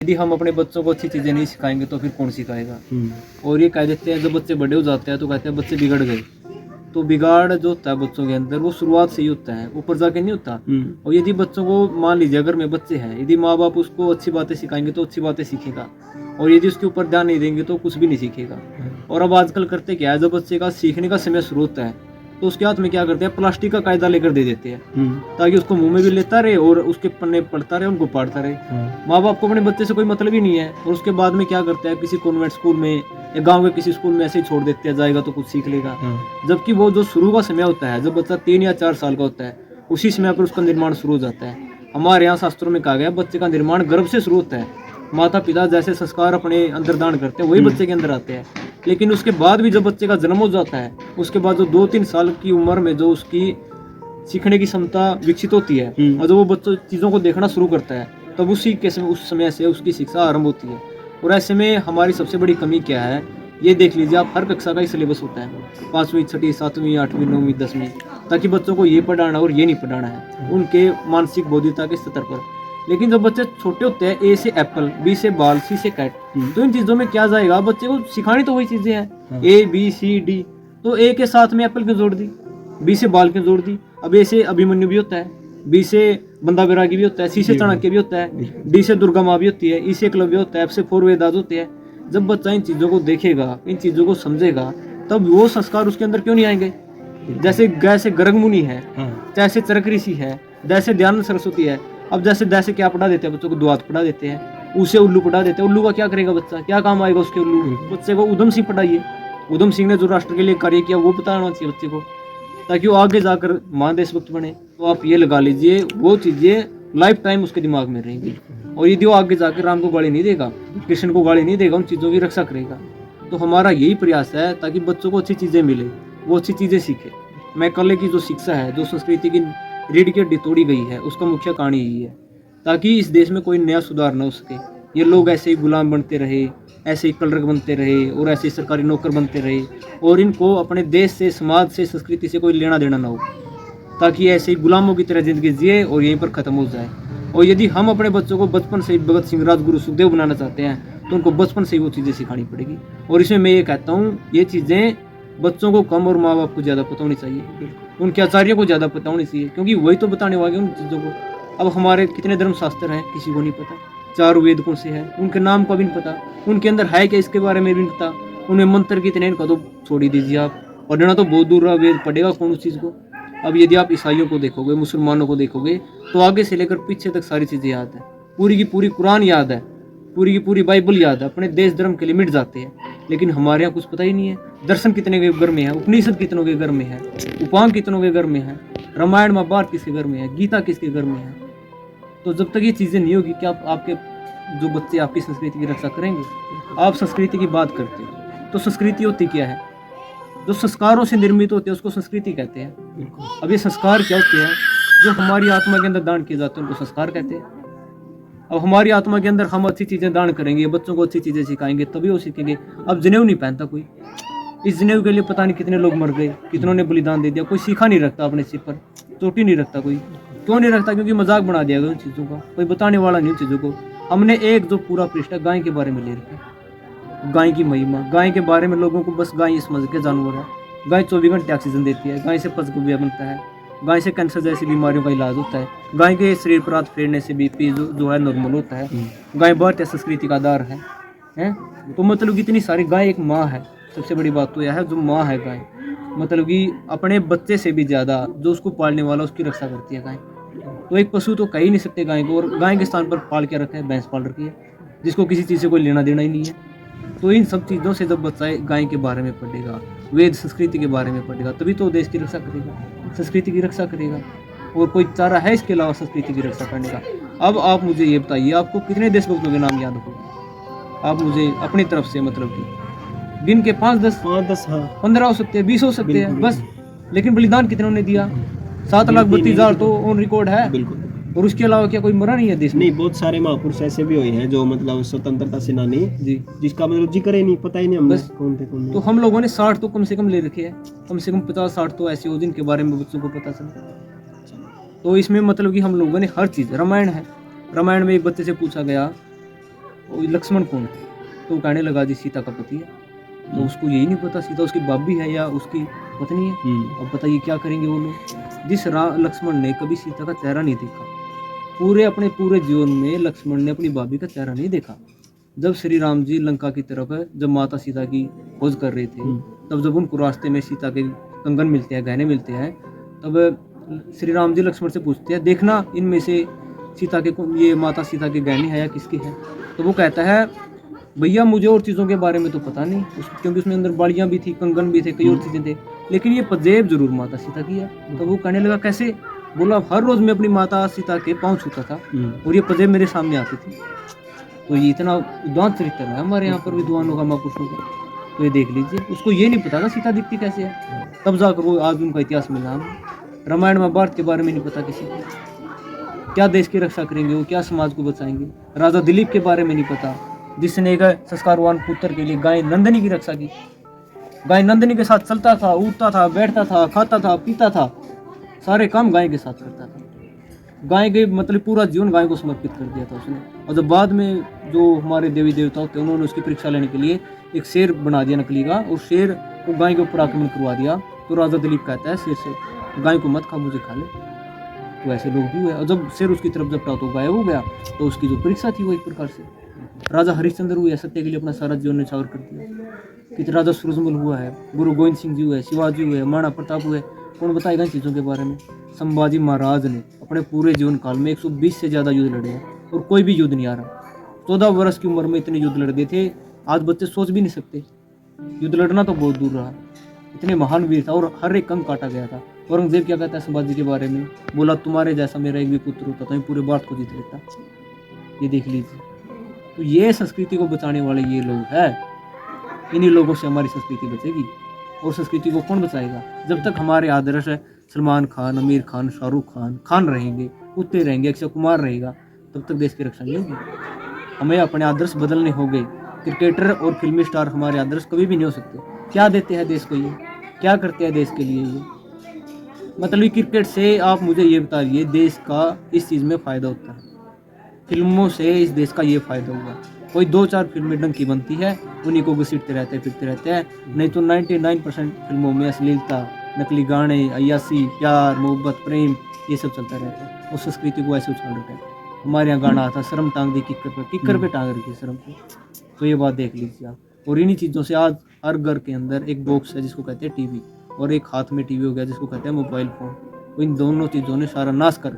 यदि हम अपने बच्चों को अच्छी चीज़ें नहीं सिखाएंगे तो फिर कौन सिखाएगा। और ये कह देते हैं जब बच्चे बड़े हो जाते हैं तो कहते हैं बच्चे बिगड़ गए। तो बिगाड़ जो होता है बच्चों के अंदर वो शुरुआत से ही होता है, ऊपर जाके नहीं होता। और यदि बच्चों को मान लीजिए अगर में बच्चे हैं, यदि माँ बाप उसको अच्छी बातें सिखाएंगे तो अच्छी बातें सीखेगा, और यदि उसके ऊपर ध्यान नहीं देंगे तो कुछ भी नहीं सीखेगा। और अब आजकल करते क्या है, जब बच्चे का सीखने का समय शुरू होता है तो उसके हाथ में क्या करते हैं, प्लास्टिक का कायदा लेकर दे देते हैं ताकि उसको मुंह में भी लेता रहे और उसके पन्ने पढ़ता रहे, उनको पढ़ता रहे। माँ बाप को अपने बच्चे से कोई मतलब ही नहीं है, और उसके बाद में क्या करते हैं, किसी कॉन्वेंट स्कूल में या गांव के किसी स्कूल में ऐसे ही छोड़ देते हैं, जाएगा तो कुछ सीख लेगा। जबकि वो जो शुरू का समय होता है, जब बच्चा 3 या 4 साल का होता है, उसी समय पर उसका निर्माण शुरू हो जाता है। हमारे यहाँ शास्त्रों में कहा गया बच्चे का निर्माण गर्भ से शुरू होता है। माता पिता जैसे संस्कार अपने अंदर दान करते हैं वही बच्चे के अंदर आते हैं। लेकिन उसके बाद भी जब बच्चे का जन्म हो जाता है, उसके बाद जो 2-3 साल की उम्र में जो उसकी सीखने की क्षमता विकसित होती है और जब वो बच्चों चीज़ों को देखना शुरू करता है, तब उसी के समय उस समय से उसकी शिक्षा आरंभ होती है। और ऐसे में हमारी सबसे बड़ी कमी क्या है, ये देख लीजिए आप, हर कक्षा का ही सिलेबस होता है, 5वीं 6वीं 7वीं 8वीं 9वीं 10वीं, ताकि बच्चों को ये पढ़ाना और ये नहीं पढ़ाना है उनके मानसिक बौद्धिकता के स्तर पर। लेकिन जब बच्चे छोटे होते हैं, ए से एप्पल, बी से बॉल, सी से कैट, तो इन चीज़ों में क्या जाएगा, बच्चे को सिखानी तो वही चीज़ें हैं, ए बी सी डी। तो ए के साथ में एप्पल क्यों जोड़ दी, बी से बाल क्यों जोड़ दी। अब ए से अभिमन्यु भी होता है, बी से बंदा बैरागी भी होता है, सी से चाणक्य भी होता है, डी से दुर्गा माँ भी होती है, ई से एकलव्य होता है, एफ से 4 वेदास होते हैं। जब बच्चा इन चीज़ों को देखेगा, इन चीज़ों को समझेगा, तब वो संस्कार उसके अंदर क्यों नहीं आएंगे। जैसे गर्ग मुनि है, जैसे चरक ऋषि है, जैसे दयानंद सरस्वती है। अब जैसे क्या पढ़ा देते हैं बच्चों को, द्वात पढ़ा देते हैं, उसे उल्लू पढ़ा देते हैं। उल्लू का क्या करेगा बच्चा, क्या काम आएगा उसके उल्लू। बच्चे को उधम सिंह पढ़ाइए, उधम सिंह ने जो राष्ट्र के लिए कार्य किया वो बताना चाहिए बच्चे को, ताकि वो आगे जाकर महान देशभक्त बने। तो आप ये लगा लीजिए वो चीज़ें लाइफ टाइम उसके दिमाग में रहेंगी। और यदि वो आगे जाकर राम को गाली नहीं देगा, कृष्ण को गाली नहीं देगा, उन चीज़ों की रक्षा करेगा। तो हमारा यही प्रयास है ताकि बच्चों को अच्छी चीज़ें मिले, वो अच्छी चीज़ें सीखे। मैं कल की जो शिक्षा है, जो संस्कृति की रीढ़ की हड्डी तोड़ी गई है, उसका मुख्य कारण यही है, ताकि इस देश में कोई नया सुधार न हो सके। ये लोग ऐसे ही गुलाम बनते रहे, ऐसे ही कलरक बनते रहे और ऐसे ही सरकारी नौकर बनते रहे, और इनको अपने देश से, समाज से, संस्कृति से कोई लेना देना ना हो, ताकि ऐसे ही गुलामों की तरह ज़िंदगी जिए और यहीं पर ख़त्म हो जाए। और यदि हम अपने बच्चों को बचपन से ही भगत सिंह, राजगुरु, सुखदेव बनाना चाहते हैं तो उनको बचपन से ही वो चीज़ें सिखानी पड़ेगी। और इसमें मैं ये कहता हूँ, ये चीज़ें बच्चों को कम और माँ बाप को ज़्यादा पता होनी चाहिए, उनके आचार्यों को ज़्यादा पता होनी चाहिए, क्योंकि वही तो बताने वाले उन चीज़ों को। अब हमारे कितने धर्मशास्त्र हैं किसी को नहीं पता, 4 वेद कौन से हैं उनके नाम का भी नहीं पता, उनके अंदर है क्या इसके बारे में भी नहीं पता, उनमें मंत्र कितने इनका तो छोड़ ही दीजिए आप, पढ़ना तो बहुत दूर रहा, वेद पढ़ेगा कौन उस चीज़ को। अब यदि आप ईसाइयों को देखोगे, मुसलमानों को देखोगे, तो आगे से लेकर पीछे तक सारी चीज़ें याद है, पूरी की पूरी कुरान याद है, पूरी की पूरी बाइबल याद है, अपने देश धर्म के लिए मिट जाते हैं। लेकिन हमारे यहाँ कुछ पता ही नहीं है। दर्शन कितने के घर में है, उपनिषद कितनों के घर में है, उपांग कितनों के घर में है, रामायण महाभारत किसके घर में है, गीता किसके घर में है। तो जब तक ये चीज़ें नहीं होगी कि आपके जो बच्चे आपकी संस्कृति की रक्षा करेंगे। आप संस्कृति की बात करते हो तो संस्कृति होती क्या है, जो संस्कारों से निर्मित होते हैं उसको संस्कृति कहते हैं। अब ये संस्कार क्या होते हैं, जो हमारी आत्मा के अंदर दान किए जाते हैं उनको संस्कार कहते हैं। अब हमारी आत्मा के अंदर हम अच्छी चीज़ें दान करेंगे, बच्चों को अच्छी चीज़ें सिखाएंगे, तभी वो सीखेंगे। अब जनेऊ नहीं पहनता कोई, इस जनेऊ के लिए पता नहीं कितने लोग मर गए, कितनों ने बलिदान दे दिया, कोई सीखा नहीं रखता अपने सिर पर, चोटी नहीं रखता कोई। क्यों नहीं रखता, क्योंकि मजाक बना दिया गया उन चीज़ों का, कोई बताने वाला नहीं उन चीज़ों को। हमने एक जो पूरा पृष्ठ गाय के बारे में ले रखा, गाय की महिमा, गाय के बारे में लोगों को बस गाय समझ के जानवर है। गाय 24 घंटे ऑक्सीजन देती है, गाय से पशुगुब्बिया बनता है, गाय से कैंसर जैसी बीमारियों का इलाज होता है, गाय के शरीर पर हाथ फेरने से बीपी जो है नॉर्मल होता है। गाय भारतीय संस्कृति का आधार है। तो मतलब कि इतनी सारी, गाय एक माँ है। सबसे बड़ी बात तो यह है, जो माँ है गाय, मतलब कि अपने बच्चे से भी ज़्यादा जो उसको पालने वाला उसकी रक्षा करती है गाय। तो एक पशु तो कह ही नहीं सकते गाय को, और गाय के स्थान पर पाल के रखा है, भैंस पाल रखी है, जिसको किसी चीज़ से कोई लेना देना ही नहीं है। तो इन सब चीज़ों से जब बच्चा गाय के बारे में पढ़ेगा, वेद संस्कृति के बारे में पढ़ेगा, तभी तो देश की रक्षा करेगा, संस्कृति की रक्षा करेगा। और कोई चारा है इसके अलावा संस्कृति की रक्षा करने का। अब आप मुझे ये बताइए, आपको कितने देशभक्तों के नाम याद हो, आप मुझे अपनी तरफ से मतलब कि गिन के 5-10 हाँ 15 हो सकते हैं, 20 हो सकते हैं बस। लेकिन बलिदान कितनों ने दिया, 7,32,000 तो ऑन रिकॉर्ड है। बिल्कुल। और उसके अलावा क्या कोई मरा नहीं है देश में? नहीं, बहुत सारे महापुरुष ऐसे भी हुए हैं जो मतलब स्वतंत्रता सेनानी जी, जिसका मतलब जिक्र ही नहीं, पता ही नहीं हमने बस। कौन थे कौन नहीं। तो हम लोगों ने 60 तो कम से कम ले रखे हैं, कम से कम 50-60 तो ऐसे हो जिनके बारे में बच्चों को पता चले। तो इसमें मतलब कि हम लोगों ने हर चीज़, रामायण है, रामायण में एक बच्चे से पूछा गया वो लक्ष्मण कौन है? तो वो कहने लगा जी सीता का पति है। तो उसको यही नहीं पता सीता उसकी भाभी है या उसकी पत्नी है। अब बताइए क्या करेंगे वो लोग। जिस लक्ष्मण ने कभी सीता का चेहरा नहीं देखा, अपने पूरे जीवन में लक्ष्मण ने अपनी भाभी का चेहरा नहीं देखा। जब श्री राम जी लंका की तरफ जब माता सीता की खोज कर रहे थे, तब जब उनको रास्ते में सीता के कंगन मिलते हैं, गहने मिलते हैं, तब श्री राम जी लक्ष्मण से पूछते हैं देखना इनमें से सीता के ये माता सीता के गहने हैं या किसके हैं। तो वो कहता है भैया मुझे और चीज़ों के बारे में तो पता नहीं, क्योंकि उसमें अंदर बाड़ियाँ भी थी, कंगन भी थे, कई और चीज़ें थे, लेकिन ये पंजेब जरूर माता सीता की है। तो वो कहने लगा कैसे? बोला हर रोज मैं अपनी माता सीता के पाँव छूता था और ये पंजेब मेरे सामने आती थी। तो ये इतना उदार चरित्र है हमारे यहाँ पर विद्वानों का, महापुरुषों का। तो ये देख लीजिए, उसको ये नहीं पता था सीता दिखती कैसे है, तब जाकर वो आज उनका इतिहास मिला। रामायण महाभारत के बारे में नहीं पता किसी को, क्या देश की रक्षा करेंगे वो, क्या समाज को बचाएंगे। राजा दिलीप के बारे में नहीं पता, जिसने एक संस्कारवान पुत्र के लिए गाय नंदिनी की रक्षा की। गाय नंदिनी के साथ चलता था, उठता था, बैठता था, खाता था, पीता था, सारे काम गाय के साथ करता था। गाय के मतलब पूरा जीवन गाय को समर्पित कर दिया था उसने। और जब बाद में जो हमारे देवी देवता थे उन्होंने उसकी परीक्षा लेने के लिए एक शेर बना दिया नकली का, और शेर को गाय के ऊपर आक्रमण करवा दिया। तो राजा दिलीप कहता है शेर से गाय को मत खा, मुझे खा ले। तो ऐसे लोग भी हुए। और जब शेर उसकी तरफ झपटा तो गायब हो गया, तो उसकी जो परीक्षा थी वो एक प्रकार से। राजा हरिश्चंद्र हुए, सत्य के लिए अपना सारा जीवन न्यौछावर कर दिया। कितने राजा सूरजमल हुआ है, गुरु गोविंद सिंह जी हुए, शिवाजी हुए, महाराणा प्रताप हुए, कौन बताएगा इन चीज़ों के बारे में। संभाजी महाराज ने अपने पूरे जीवन काल में 120 से ज़्यादा युद्ध लड़े हैं और कोई भी युद्ध नहीं आ रहा। 14 वर्ष की उम्र में इतने युद्ध लड़ गए थे, आज बच्चे सोच भी नहीं सकते। युद्ध लड़ना तो बहुत दूर रहा, इतने महान वीर था और हर एक अंग काटा गया था। औरंगजेब क्या कहता है संभाजी के बारे में, बोला तुम्हारे जैसा मेरा एक भी पुत्र होता तो मैं पूरे भारत को जीत लेता। ये देख लीजिए, तो ये संस्कृति को बचाने वाले ये लोग हैं। इन्हीं लोगों से हमारी संस्कृति बचेगी। और संस्कृति को कौन बचाएगा? जब तक हमारे आदर्श सलमान खान, आमिर खान, शाहरुख खान रहेंगे, उठते रहेंगे, अक्षय कुमार रहेगा, तब तक देश की रक्षा नहीं होगी। हमें अपने आदर्श बदलने होंगे। क्रिकेटर और फिल्मी स्टार हमारे आदर्श कभी भी नहीं हो सकते। क्या देते हैं देश को ये, क्या करते हैं देश के लिए ये? मतलब क्रिकेट से आप मुझे ये बताइए देश का इस चीज़ में फ़ायदा होता है, फिल्मों से इस देश का ये फ़ायदा हुआ। कोई 2-4 फिल्में ढंग की बनती है, उन्हीं को घसीटते रहते हैं, फिरते रहते हैं। नहीं तो 99% फिल्मों में अश्लीलता, नकली गाने, अय्यासी, प्यार, मोहब्बत, प्रेम, ये सब चलता रहता है। और संस्कृति को ऐसे उछाल रखा है। हमारे यहाँ गाना आता, शर्म टांग दी किक्कर पे टांग रखी है शर्म को। तो ये बात देख लीजिए आप। और इन्हीं चीज़ों से आज हर घर के अंदर एक बॉक्स है जिसको कहते हैं टीवी, और एक हाथ में टीवी हो गया जिसको कहते हैं मोबाइल फ़ोन। इन दोनों चीज़ों ने सारा नाश कर